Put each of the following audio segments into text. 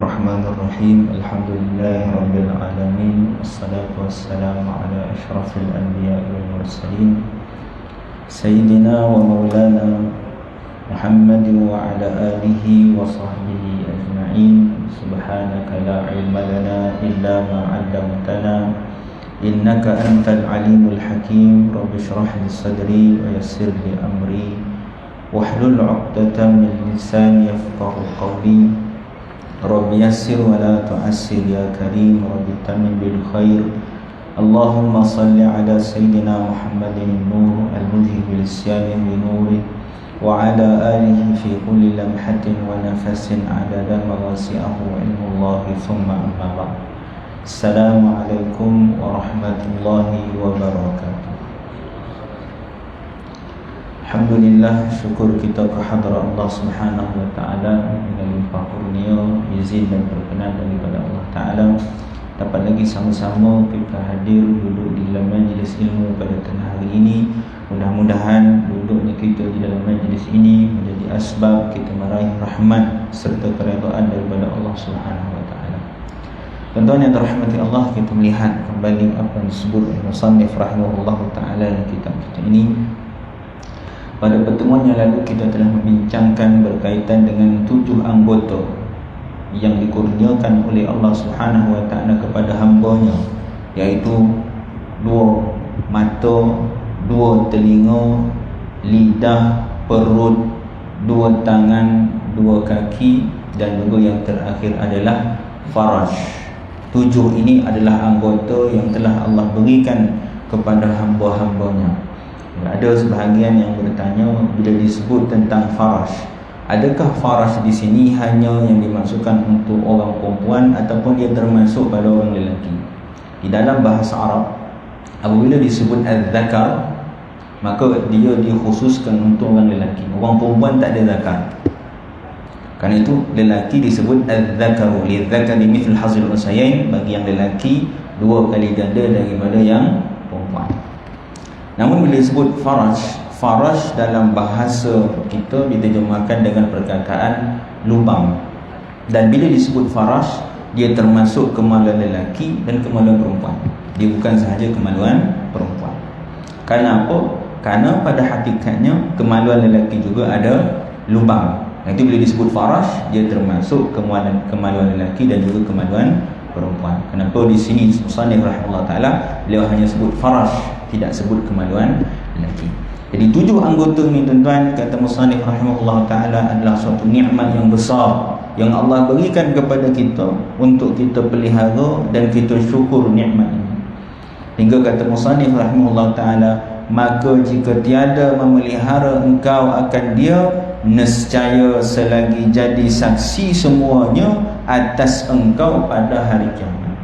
Bismillahirrahmanirrahim. Alhamdulillahirabbil alamin. Wassalatu wassalamu ala asyrafil anbiya'i wal mursalin sayyidina wa maulana Muhammad wa ala alihi wa sahbihi ajma'in. Subhanaka la ilma lana illa ma 'allamtana innaka antal alimul hakim. Rabbi shrah li sadri wa yassir li amri wahlul 'uqdatam min lisani yafqahu qawli. Rabbi yassir wa la tu'assir ya karim. Rabbi tamim bil khair. Allahumma salli ala sayyidina Muhammadin nur al-mudhib bil isyani bi nuri wa ala alihi fi kulli lamhatin wa nafasin adada ma wasi'ahu ilmullahi thumma amma ba'd. Assalamualaikum warahmatullahi wabarakatuh. Alhamdulillah, syukur kita kehadrat Allah Subhanahu wa taala dengan limpah kurnia, izin dan perkenan daripada Allah taala dapat lagi sama-sama kita hadir duduk di dalam majlis ilmu pada tengah hari ini. Mudah-mudahan duduknya kita di dalam majlis ini menjadi asbab kita meraih rahmat serta keredaan daripada Allah Subhanahu wa taala. Tuan-tuan yang dirahmati Allah, kita melihat kembali apa yang disebut oleh musannif rahimahullahu taala dalam kitab kita ini. Pada pertemuan yang lalu kita telah membincangkan berkaitan dengan 7 anggota yang dikurniakan oleh Allah Subhanahu wa taala kepada hamba-Nya, iaitu 2 mata, 2 telinga, lidah, perut, 2 tangan, 2 kaki, dan juga yang terakhir adalah faraj. 7 ini adalah anggota yang telah Allah berikan kepada hamba-hamba-Nya. Ada sebahagian yang bertanya bila disebut tentang faraj, adakah faraj di sini hanya yang dimaksudkan untuk orang perempuan ataupun dia termasuk pada orang lelaki? Di dalam bahasa Arab, apabila disebut az-zakar, maka dia dikhususkan untuk orang lelaki. Orang perempuan tak ada zakar. Kerana itu lelaki disebut az-zakaru, lidzakari mithl hazil unsayain, bagi yang lelaki 2 kali ganda daripada yang perempuan. Namun bila disebut faraj, faraj dalam bahasa kita diterjemahkan dengan perkataan lubang. Dan bila disebut faraj, dia termasuk kemaluan lelaki dan kemaluan perempuan. Dia bukan sahaja kemaluan perempuan. Kerana apa? Kerana pada hakikatnya kemaluan lelaki juga ada lubang. Nanti bila disebut faraj, dia termasuk kemaluan lelaki dan juga kemaluan perempuan. Kenapa di sini musannif rahimahullah taala beliau hanya sebut faraj, tidak sebut kemaluan lelaki. Jadi 7 anggota ni tuan-tuan, kata musannif rahimahullah taala, adalah suatu nikmat yang besar yang Allah berikan kepada kita untuk kita pelihara dan kita syukur nikmat ini. Hingga kata musannif rahimahullah taala, maka jika tiada memelihara engkau akan dia, nescaya selagi jadi saksi semuanya atas engkau pada hari kiamat.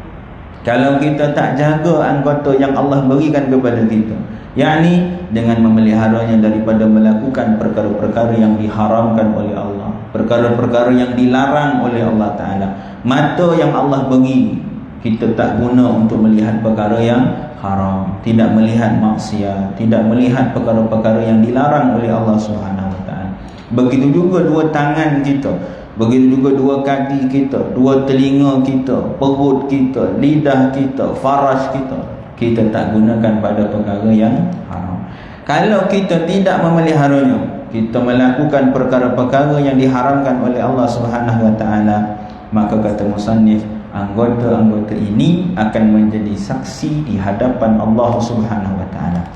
Kalau kita tak jaga anggota yang Allah berikan kepada kita, yakni dengan memeliharanya daripada melakukan perkara-perkara yang diharamkan oleh Allah, perkara-perkara yang dilarang oleh Allah Ta'ala. Mata yang Allah beri, kita tak guna untuk melihat perkara yang haram, tidak melihat maksiat, tidak melihat perkara-perkara yang dilarang oleh Allah Subhanahu wa taala. Begitu juga 2 tangan kita, begitu juga 2 kaki kita, 2 telinga kita, perut kita, lidah kita, faraj kita, kita tak gunakan pada perkara yang haram. Kalau kita tidak memeliharanya, kita melakukan perkara-perkara yang diharamkan oleh Allah Subhanahu wa taala, maka kata musannif, anggota-anggota ini akan menjadi saksi di hadapan Allah Subhanahu wa taala.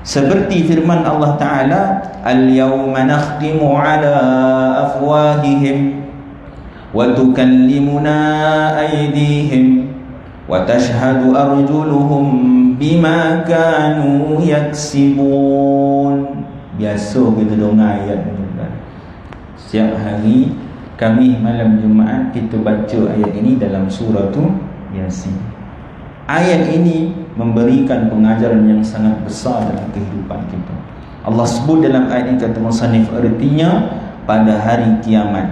Seperti firman Allah Ta'ala, al-yawma nakhtimu ala afwahihim wa tukallimuna aydihim wa tashhadu arjuluhum bima kanu yaksibun. Biasa kita dengar ayat ni. Setiap hari kami malam Jumaat kita baca ayat ini dalam surah Yasin. Ayat ini memberikan pengajaran yang sangat besar dalam kehidupan kita. Allah sebut dalam ayat ini, kata musannif, artinya pada hari kiamat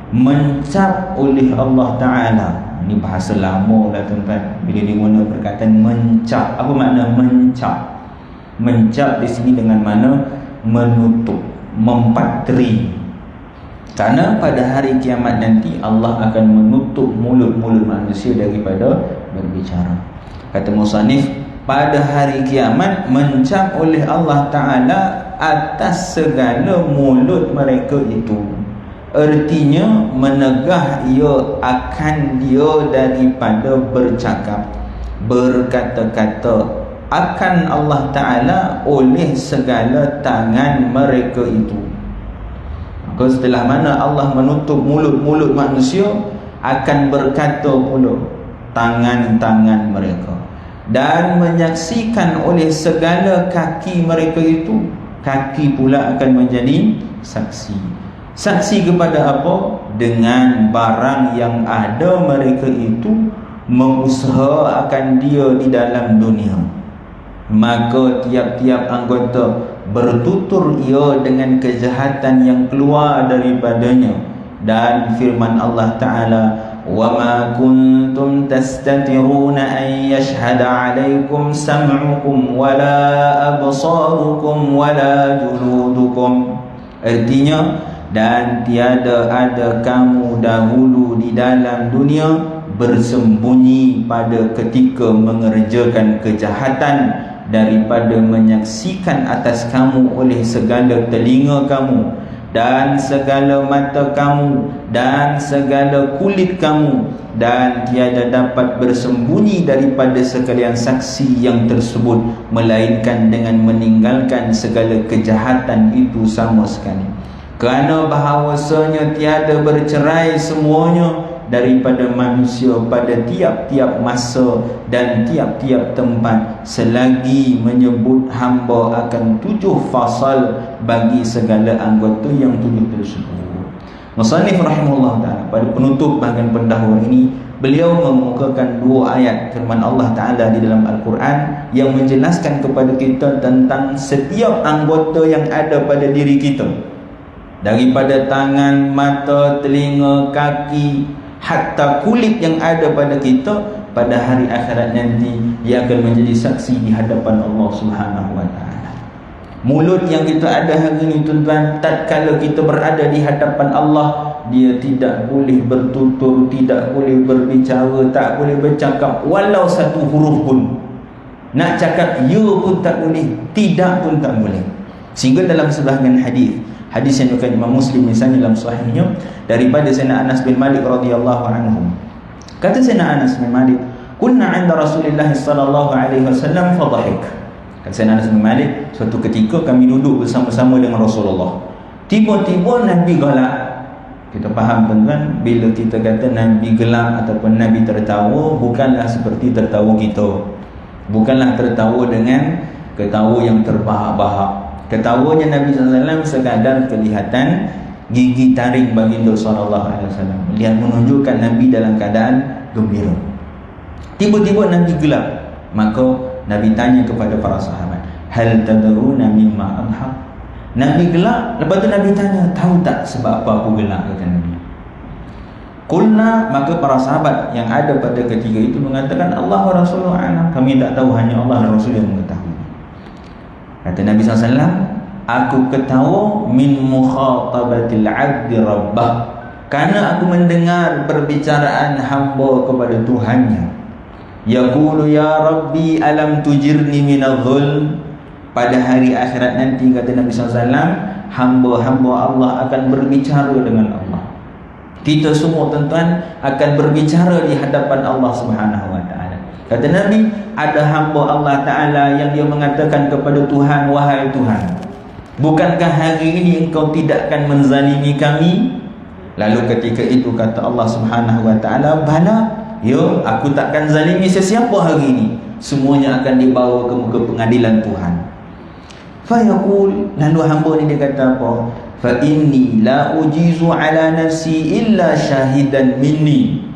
mencap oleh Allah Ta'ala. Ini bahasa lama lah tuan-tuan, bila diguna perkataan mencap. Apa makna mencap? Mencap di sini dengan makna menutup, mempatri. Karena pada hari kiamat nanti Allah akan menutup mulut-mulut manusia daripada berbicara. Kata musannif, pada hari kiamat mencap oleh Allah Ta'ala atas segala mulut mereka itu. Artinya menegah ia akan dia daripada bercakap, berkata-kata akan Allah Ta'ala oleh segala tangan mereka itu. Maka setelah mana Allah menutup mulut-mulut manusia, akan berkata pula tangan-tangan mereka, dan menyaksikan oleh segala kaki mereka itu. Kaki pula akan menjadi saksi. Saksi kepada apa? Dengan barang yang ada mereka itu mengusahakan dia di dalam dunia. Maka tiap-tiap anggota bertutur ia dengan kejahatan yang keluar daripadanya. Dan firman Allah Ta'ala, وَمَا كُنْتُمْ تَسْتَتِرُونَ أَنْ يَشْهَدَ عَلَيْكُمْ سَمْعُكُمْ وَلَا أَبْصَارُكُمْ وَلَا جُلُودُكُمْ. Artinya, dan tiada ada kamu dahulu di dalam dunia bersembunyi pada ketika mengerjakan kejahatan daripada menyaksikan atas kamu oleh segala telinga kamu dan segala mata kamu dan segala kulit kamu, dan tiada dapat bersembunyi daripada sekalian saksi yang tersebut melainkan dengan meninggalkan segala kejahatan itu sama sekali. Kerana bahawasanya tiada bercerai semuanya daripada manusia pada tiap-tiap masa dan tiap-tiap tempat, selagi menyebut hamba akan 7 fasal bagi segala anggota yang 7 tersebut. Musannif rahimahullah ta'ala pada penutup bahagian pendahuluan ini, beliau mengemukakan 2 ayat firman Allah Ta'ala di dalam Al-Quran yang menjelaskan kepada kita tentang setiap anggota yang ada pada diri kita, daripada tangan, mata, telinga, kaki, hatta kulit yang ada pada kita. Pada hari akhirat nanti dia akan menjadi saksi di hadapan Allah Subhanahu wa ta'ala. Mulut yang kita ada hari ini tuan-tuan, tatkala kita berada di hadapan Allah, dia tidak boleh bertutur, tidak boleh berbicara, tak boleh bercakap walau satu huruf pun. Nak cakap ya pun tak boleh, tidak pun tak boleh. Sehingga dalam sebahagian hadis yang diriwayatkan Imam Muslim misalnya dalam sahihnya daripada Sayyidina Anas bin Malik radhiyallahu anhu. Kata Sayyidina Anas bin Malik, "Kunna 'inda Rasulillah sallallahu alaihi wasallam fadhahik." Kata Sayyidina Anas bin Malik, suatu ketika kami duduk bersama-sama dengan Rasulullah. Tiba-tiba Nabi galak. Kita faham tuan-tuan, bila kita kata Nabi gelak ataupun Nabi tertawa, bukanlah seperti tertawa kita. Bukanlah tertawa dengan ketawa yang terbahak-bahak. Ketawanya Nabi SAW sekadar kelihatan gigi taring baginda sallallahu alaihi wasallam, lihat menunjukkan Nabi dalam keadaan gembira. Tiba-tiba Nabi gelap, maka Nabi tanya kepada para sahabat, hal tadruna mimma adhaq? Nabi gelap, lepas tu Nabi tanya, tahu tak sebab apa aku gelap? Kata Nabi. Qulna, maka para sahabat yang ada pada ketika itu mengatakan, Allah wa Rasuluhu a'lam, kami tak tahu, hanya Allah dan Rasul yang mengetahui. Kata Nabi SAW, aku ketawa min mukhatabatil abdi rabbah, karena aku mendengar perbicaraan hamba kepada Tuhannya. Yaqulu ya Rabbi alam tujirni minadh-dhulm. Pada hari akhirat nanti, kata Nabi SAW, hamba-hamba Allah akan berbicara dengan Allah. Kita semua tuan-tuan akan berbicara di hadapan Allah Subhanahu wa ta'ala. Kata Nabi, ada hamba Allah Ta'ala yang dia mengatakan kepada Tuhan, wahai Tuhan, bukankah hari ini engkau tidak akan menzalimi kami? Lalu ketika itu kata Allah Subhanahu wa ta'ala, bala, ya, aku takkan zalimi sesiapa hari ini. Semuanya akan dibawa ke muka pengadilan Tuhan. Fayaqul, lalu hamba ni dia kata apa? Fa inni la ujizu ala nafsi illa syahidan minni.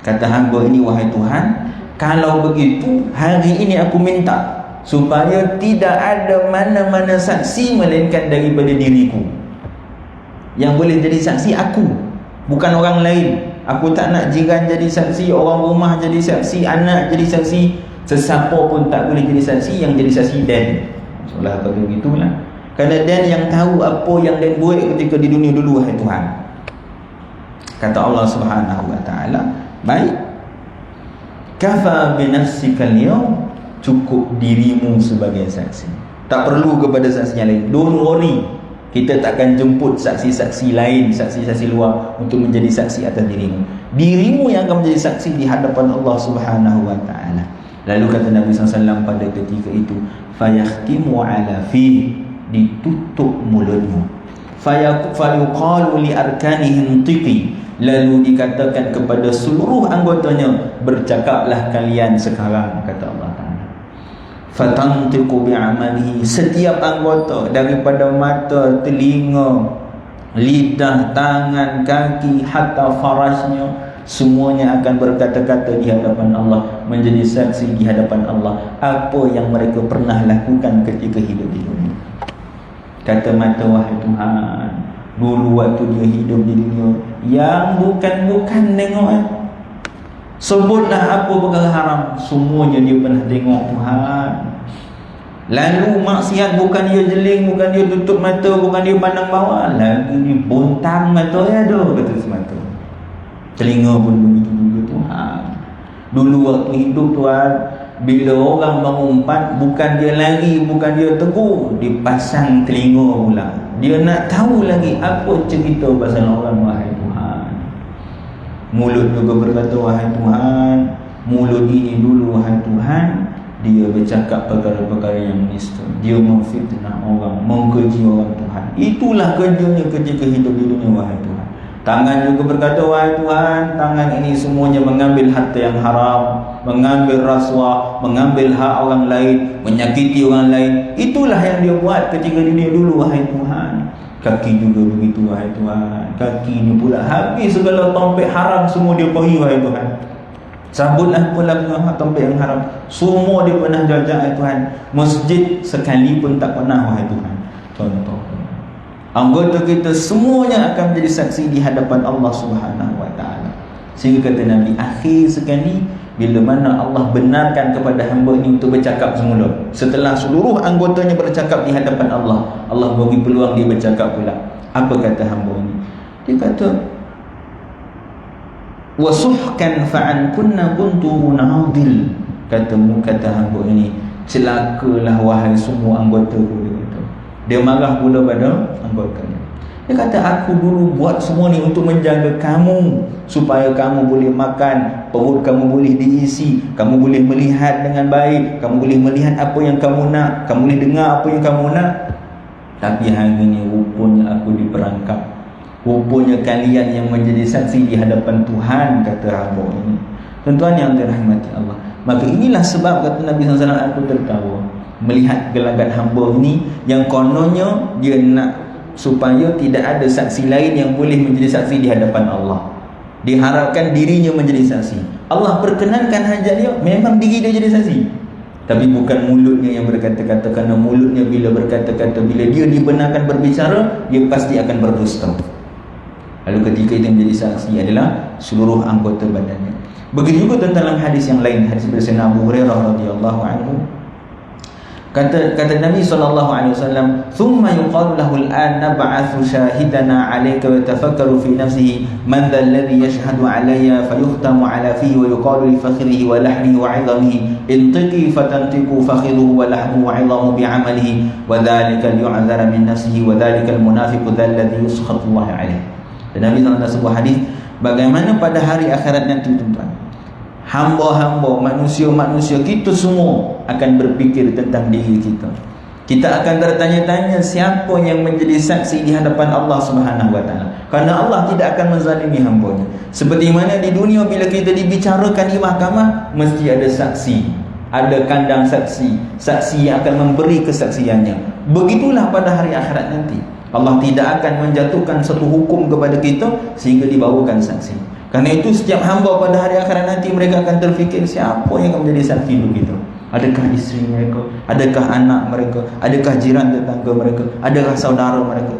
Kata hamba ini, wahai Tuhan, kalau begitu hari ini aku minta supaya tidak ada mana-mana saksi melainkan daripada diriku. Yang boleh jadi saksi aku, bukan orang lain. Aku tak nak jiran jadi saksi, orang rumah jadi saksi, anak jadi saksi, sesiapa pun tak boleh jadi saksi. Yang jadi saksi Dan. Soalah kata begitulah. Kerana Dan yang tahu apa yang Dan buat ketika di dunia dulu, wahai Tuhan. Kata Allah Subhanahu wa taala, baik, kafa bi nafsika al-yawm, cukup dirimu sebagai saksi, tak perlu kepada saksi yang lain. Don't worry, kita takkan jemput saksi-saksi lain, saksi-saksi luar untuk menjadi saksi atas dirimu. Dirimu yang akan menjadi saksi di hadapan Allah Subhanahu wa taala. Lalu kata Nabi SAW pada ketika itu, fayakhtimu ala fi, ditutup mulutnya. Fayuqalu li arkanihi intiqi, lalu dikatakan kepada seluruh anggotanya, bercakaplah kalian sekarang, kata Allah Ta'ala. Fatantiqu bi'amalihi, setiap anggota daripada mata, telinga, lidah, tangan, kaki, hatta farasnya, semuanya akan berkata-kata di hadapan Allah, menjadi saksi di hadapan Allah apa yang mereka pernah lakukan ketika hidup di dunia. Kata mata, wahai Tuhan, dulu waktu dia hidup di dunia, yang bukan-bukan tengok, sebutlah apa perkara haram, semuanya dia pernah tengok Tuhan. Lalu maksiat, bukan dia jeling, bukan dia tutup mata, bukan dia pandang bawah, lalu dia bontang mata dia ada, kata semata. Telinga pun begitu juga Tuhan. Dulu waktu hidup Tuhan, bila orang mengumpat, bukan dia lari, bukan dia tegur, dipasang telinga pula. Dia nak tahu lagi apa cerita pasal orang, wahai Tuhan. Mulut juga berkata, wahai Tuhan. Mulut ini dulu, wahai Tuhan, dia bercakap perkara-perkara yang menista, dia memfitnah orang, mengkeji orang Tuhan. Itulah kerjanya ketika hidup di dunia, wahai Tuhan. Tangan juga berkata, wahai Tuhan, tangan ini semuanya mengambil harta yang haram, mengambil rasuah, mengambil hak orang lain, menyakiti orang lain. Itulah yang dia buat ketika dunia dulu, wahai Tuhan. Kaki juga begitu, wahai Tuhan. Kaki ini pula habis segala tompek haram, semua dia pergi, wahai Tuhan. Sabutlah pula tompek yang haram, semua dia pernah jajak, wahai Tuhan. Masjid sekali pun tak pernah, wahai Tuhan. Contoh, anggota kita semuanya akan menjadi saksi di hadapan Allah Subhanahu wa taala. Sehingga kata Nabi, akhir sekali bila mana Allah benarkan kepada hamba ini untuk bercakap semula, setelah seluruh anggotanya bercakap di hadapan Allah, Allah bagi peluang dia bercakap pula. Apa kata hamba ini? Dia kata, wasuhkan fa'an kunna kuntu munadil. Kata hamba ini, celakalah wahai semua anggotaku. Dia marah pula pada anggotanya. Dia kata, aku dulu buat semua ni untuk menjaga kamu, supaya kamu boleh makan, perut kamu boleh diisi, kamu boleh melihat dengan baik, kamu boleh melihat apa yang kamu nak, kamu boleh dengar apa yang kamu nak. Tapi hari ini rupanya aku diperangkap, rupanya kalian yang menjadi saksi di hadapan Tuhan, kata hamba ini. Tuan-tuan yang dirahmati Allah, maka inilah sebab kata Nabi SAW, aku tertawa melihat gelagat hamba ini yang kononnya dia nak supaya tidak ada saksi lain yang boleh menjadi saksi di hadapan Allah. Diharapkan dirinya menjadi saksi. Allah perkenankan hajat dia, memang diri dia jadi saksi. Tapi bukan mulutnya yang berkata-kata, kerana mulutnya bila berkata-kata, bila dia dibenarkan berbicara, dia pasti akan berdusta. Lalu ketika itu menjadi saksi adalah seluruh anggota badannya. Begitu juga dalam hadis yang lain, hadis dari Sayyidina Abu Hurairah radhiyallahu anhu. Kata Nabi SAW, thumma yuqalu lahu al-an nab'athu shahidana 'alayka wa tafakkaru fi nafsihi man dhal ladhi yashhadu 'alayya fayukhtamu 'ala fihi wa yuqalu li fakhrihi wa lahmihi wa 'idhamihi intiqi fatantiqu fakhidhuhu wa lahmuhu wa 'idhamuhu bi'amalihi wa dhalika liyu'dhara min nafsihi wa dhalika al-munafiqu dhal ladhi yuskhatu Allah 'alayhi. Dan Nabi SAW sebuah hadis, bagaimana pada hari akhirat nanti, tuan-tuan, hamba-hamba, manusia-manusia kita semua akan berfikir tentang diri kita. Kita akan bertanya-tanya siapa yang menjadi saksi di hadapan Allah Subhanahu wa taala. Kerana Allah tidak akan menzalimi hamba-Nya. Seperti mana di dunia bila kita dibicarakan di mahkamah, mesti ada saksi, ada kandang saksi, saksi yang akan memberi kesaksiannya. Begitulah pada hari akhirat nanti. Allah tidak akan menjatuhkan satu hukum kepada kita sehingga dibawakan saksi. Karena itu setiap hamba pada hari akhirat nanti mereka akan terfikir siapa yang akan menjadi saksi begitu. Adakah isteri mereka? Adakah anak mereka? Adakah jiran tetangga mereka? Adakah saudara mereka?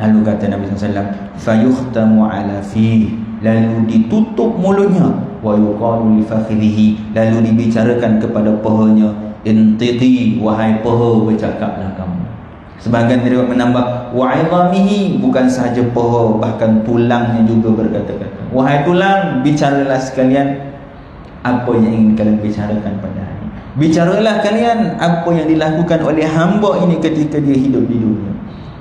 Lalu kata Nabi SAW, fayukhtamu ala fi, lalu ditutup mulutnya, wa yuqalu li fakhrihi, lalu dibicarakan kepada pahanya, intiqi, wahai paha, bercakaplah kamu. Sebahagian riwayat menambah wa 'idhamihi, bukan sahaja paha, bahkan tulangnya juga berkata-kata. Wahai tulang, bicaralah sekalian apa yang ingin kalian bicarakan pada hari ini. Bicaralah kalian apa yang dilakukan oleh hamba ini ketika dia hidup di dunia.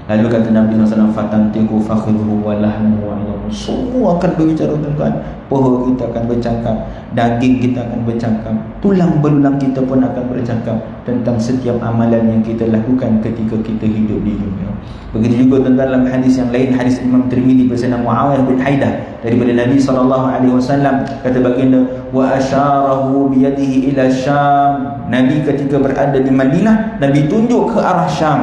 Lalu kata Nabi SAW, fatantiku fakhidhu walahmu wa ilmu. Semua akan berbicara tuan-tuan. Paha kita akan bercakap, daging kita akan bercakap, tulang belulang kita pun akan bercakap tentang setiap amalan yang kita lakukan ketika kita hidup di dunia. Begitu juga tuan-tuan dalam hadis yang lain, hadis Imam Tirmidzi bersama Muawiyah bin Haidah daripada Nabi SAW, kata baginda, wa asyarahu biyadihi ila Syam. Nabi ketika berada di Madinah, Nabi tunjuk ke arah Syam.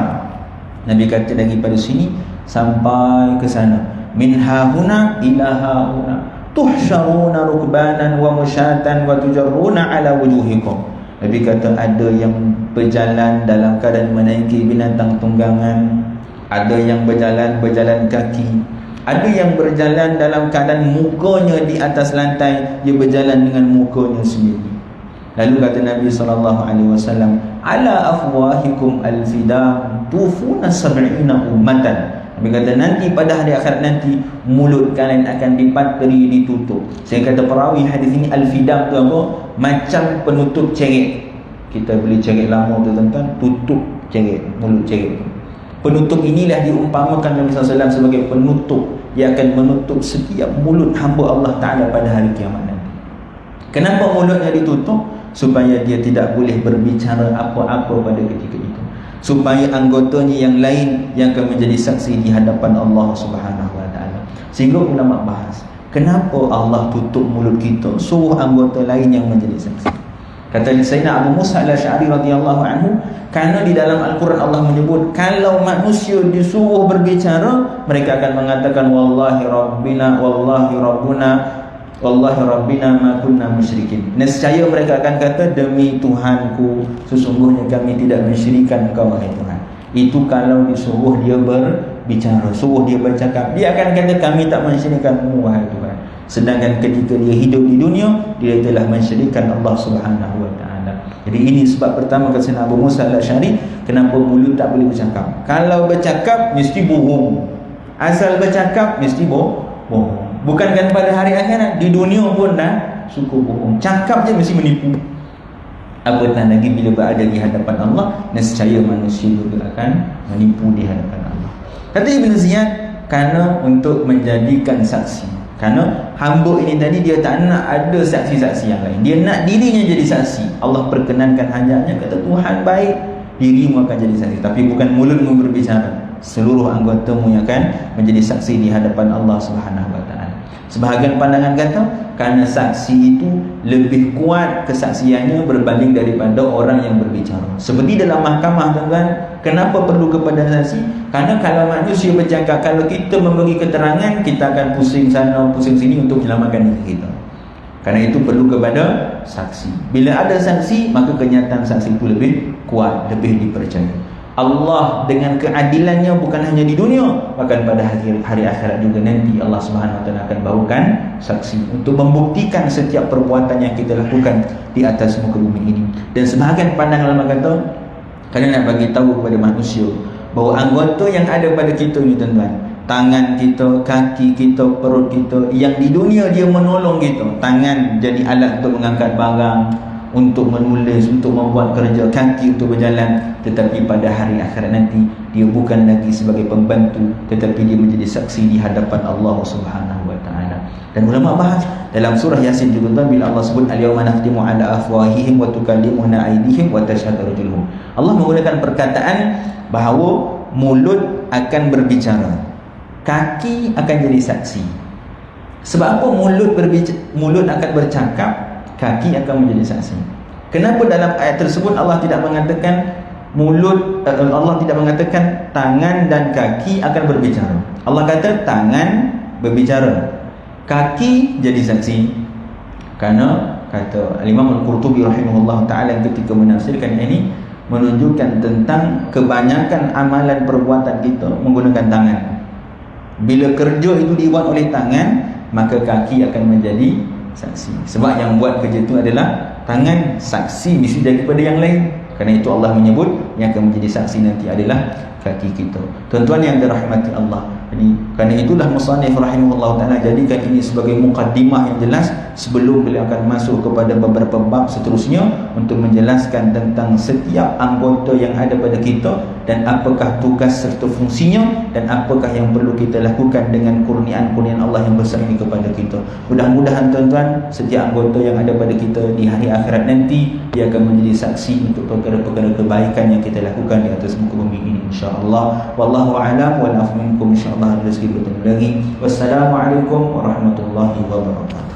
Nabi kata daripada sini sampai ke sana, min hahuna ila hahuna tuhsyaruna rukbanan wa musyatan wa tujarruna ala wujuhikum. Nabi kata ada yang berjalan dalam keadaan menaiki binatang tunggangan, ada yang berjalan kaki, ada yang berjalan dalam keadaan mukanya di atas lantai, dia berjalan dengan mukanya sendiri. Lalu kata Nabi SAW, ala afwahikum al-fidam tufuna sab'ina ummatan. Nabi kata nanti pada hari akhirat nanti mulut kalian akan dipatri, ditutup. Saya kata perawi hadis ini, al-fidam tu apa? Macam penutup ceret. Kita beli ceret lama tu tuan-tuan, tutup ceret, mulut ceret. Penutup inilah diumpamakan Nabi SAW sebagai penutup yang akan menutup setiap mulut hamba Allah Ta'ala pada hari kiamat nanti. Kenapa mulutnya ditutup? Supaya dia tidak boleh berbicara apa-apa pada ketika itu, supaya anggotanya yang lain yang akan menjadi saksi di hadapan Allah Subhanahu Wa Taala. Sehingga ulama bahas, kenapa Allah tutup mulut kita, suruh anggota lain yang menjadi saksi. Kata Sayyidina Abu Musa al-Asy'ari radhiyallahu anhu, kerana di dalam Al-Quran Allah menyebut kalau manusia disuruh berbicara, mereka akan mengatakan wallahi rabbina wallahi rabbuna wallahi rabbina ma kunna musyrikin. Nescaya mereka akan kata, demi Tuhanku, sesungguhnya kami tidak mensyirikkan Engkau wahai Tuhan. Itu kalau disuruh dia berbicara, suruh dia bercakap, dia akan kata kami tak mensyirikkanmu wahai Tuhan. Sedangkan ketika dia hidup di dunia, dia telah mensyirikkan Allah Subhanahu Wa Taala. Jadi ini sebab pertama kata Abu Musa al-Asy'ari, kenapa mulut tak boleh bercakap. Kalau bercakap mesti bohong. Asal bercakap mesti bohong. Bukankan pada hari akhirat, di dunia pun dah suka bohong. Cakap je mesti menipu. Apatah lagi bila berada di hadapan Allah, nescaya manusia juga akan menipu di hadapan Allah. Kata Ibn Ziyad, kerana untuk menjadikan saksi. Kerana hamba ini tadi dia tak nak ada saksi-saksi yang lain. Dia nak dirinya jadi saksi. Allah perkenankan hajatnya, kata Tuhan baik, dirimu akan jadi saksi. Tapi bukan mulutmu berbicara, seluruh anggotamu yang akan menjadi saksi di hadapan Allah Subhanahu Wa Taala. Sebahagian pandangan kata kerana saksi itu lebih kuat kesaksiannya berbanding daripada orang yang berbicara. Seperti dalam mahkamah tuan-tuan, kenapa perlu kepada saksi? Kerana kalau manusia bercakap, kalau kita memberi keterangan, kita akan pusing sana pusing sini untuk menyelamatkan diri kita. Kerana itu perlu kepada saksi. Bila ada saksi, maka kenyataan saksi itu lebih kuat, lebih dipercaya. Allah dengan keadilannya bukan hanya di dunia, bahkan pada hari akhirat juga nanti Allah Subhanahu Wa Taala akan bawakan saksi untuk membuktikan setiap perbuatan yang kita lakukan di atas muka bumi ini. Dan sebahagian pandangan ulama kata, kerana nak bagi tahu kepada manusia bahawa anggota yang ada pada kita ni tuan-tuan, tangan kita, kaki kita, perut kita, yang di dunia dia menolong kita. Tangan jadi alat untuk mengangkat barang, untuk menulis, untuk membuat kerja, kaki untuk berjalan. Tetapi pada hari akhirat nanti, dia bukan lagi sebagai pembantu, tetapi dia menjadi saksi di hadapan Allah Subhanahu Wa Taala. Dan ulama bahas dalam surah Yasin juga, bila Allah sebut al-yawma nakhtimu ala afwahihim wa tukallimuna aydihim wa tashhadu arjuluhum, Allah menggunakan perkataan bahawa mulut akan berbicara, kaki akan jadi saksi. Sebab apa mulut akan bercakap, kaki akan menjadi saksi? Kenapa dalam ayat tersebut Allah tidak mengatakan Allah tidak mengatakan tangan dan kaki akan berbicara? Allah kata tangan berbicara, kaki jadi saksi. Kerana kata Imam Al-Qurtubi rahimahullah ta'ala ketika menafsirkan ini, menunjukkan tentang kebanyakan amalan perbuatan kita menggunakan tangan. Bila kerja itu dibuat oleh tangan, maka kaki akan menjadi saksi. Sebab yang buat kerja itu adalah tangan, saksi mesti daripada yang lain. Kerana itu Allah menyebut yang akan menjadi saksi nanti adalah kaki kita. Tuan-tuan yang dirahmati Allah, jadi kerana itulah musannif rahimahullah ta'ala jadikan ini sebagai mukaddimah yang jelas sebelum beliau akan masuk kepada beberapa bab seterusnya untuk menjelaskan tentang setiap anggota yang ada pada kita dan apakah tugas serta fungsinya dan apakah yang perlu kita lakukan dengan kurniaan-kurniaan Allah yang besar ini kepada kita. Mudah-mudahan tuan-tuan setiap anggota yang ada pada kita di hari akhirat nanti dia akan menjadi saksi untuk perkara-perkara kebaikan yang kita lakukan di atas muka bumi ini, insya-Allah. Wallahu a'lam wal afu minkum, insya-Allah ada rezeki bertemu lagi. Wassalamualaikum warahmatullahi wabarakatuh.